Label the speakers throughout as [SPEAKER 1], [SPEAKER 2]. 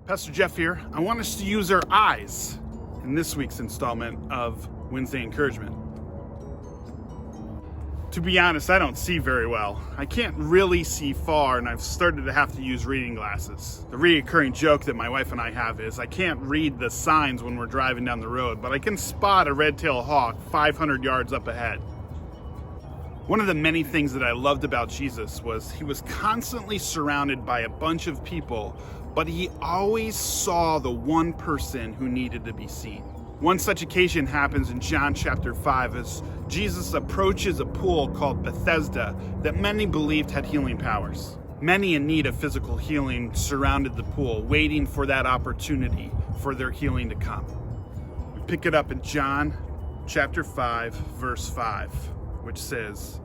[SPEAKER 1] Pastor Jeff here. I want us to use our eyes in this week's installment of Wednesday Encouragement. To be honest, I don't see very well. I can't really see far, and I've started to have to use reading glasses. The recurring joke that my wife and I have is I can't read the signs when we're driving down the road, but I can spot a red-tailed hawk 500 yards up ahead. One of the many things that I loved about Jesus was he was constantly surrounded by a bunch of people, but he always saw the one person who needed to be seen. One such occasion happens in John chapter 5 as Jesus approaches a pool called Bethesda that many believed had healing powers. Many in need of physical healing surrounded the pool, waiting for that opportunity for their healing to come. We pick it up in John chapter 5, verse 5, which says,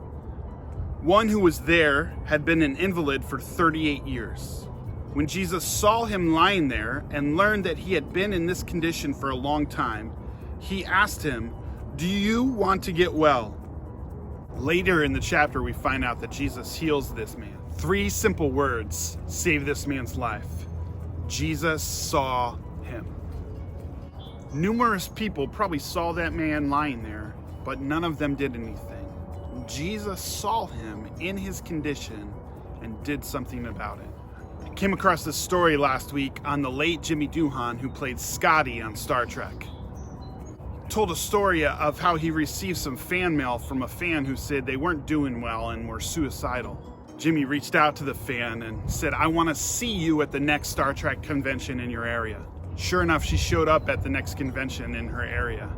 [SPEAKER 1] "One who was there had been an invalid for 38 years. When Jesus saw him lying there and learned that he had been in this condition for a long time, he asked him, 'Do you want to get well?' Later in the chapter, we find out that Jesus heals this man. 3 simple words save this man's life. Jesus saw him. Numerous people probably saw that man lying there, but none of them did anything. Jesus saw him in his condition and did something about it. I came across this story last week on the late Jimmy Doohan, who played Scotty on Star Trek. He told a story of how he received some fan mail from a fan who said they weren't doing well and were suicidal. Jimmy reached out to the fan and said, "I want to see you at the next Star Trek convention in your area." Sure enough, she showed up at the next convention in her area.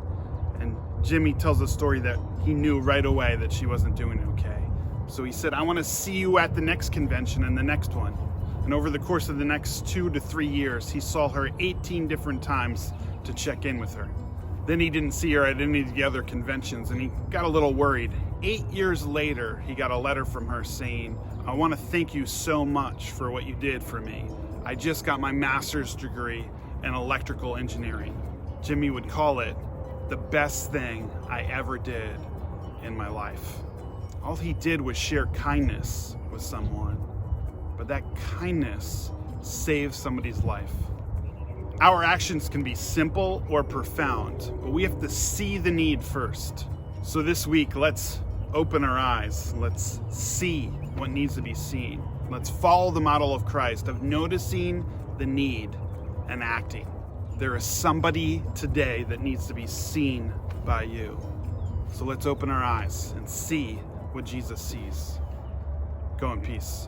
[SPEAKER 1] And Jimmy tells a story that he knew right away that she wasn't doing okay. So he said, "I want to see you at the next convention and the next one." And over the course of the next 2 to 3 years, he saw her 18 different times to check in with her. Then he didn't see her at any of the other conventions, and he got a little worried. 8 years later, he got a letter from her saying, "I want to thank you so much for what you did for me. I just got my master's degree in electrical engineering." Jimmy would call it the best thing I ever did in my life. All he did was share kindness with someone, but that kindness saved somebody's life. Our actions can be simple or profound, but we have to see the need first. So this week, let's open our eyes. Let's see what needs to be seen. Let's follow the model of Christ of noticing the need and acting. There is somebody today that needs to be seen by you. So let's open our eyes and see what Jesus sees. Go in peace.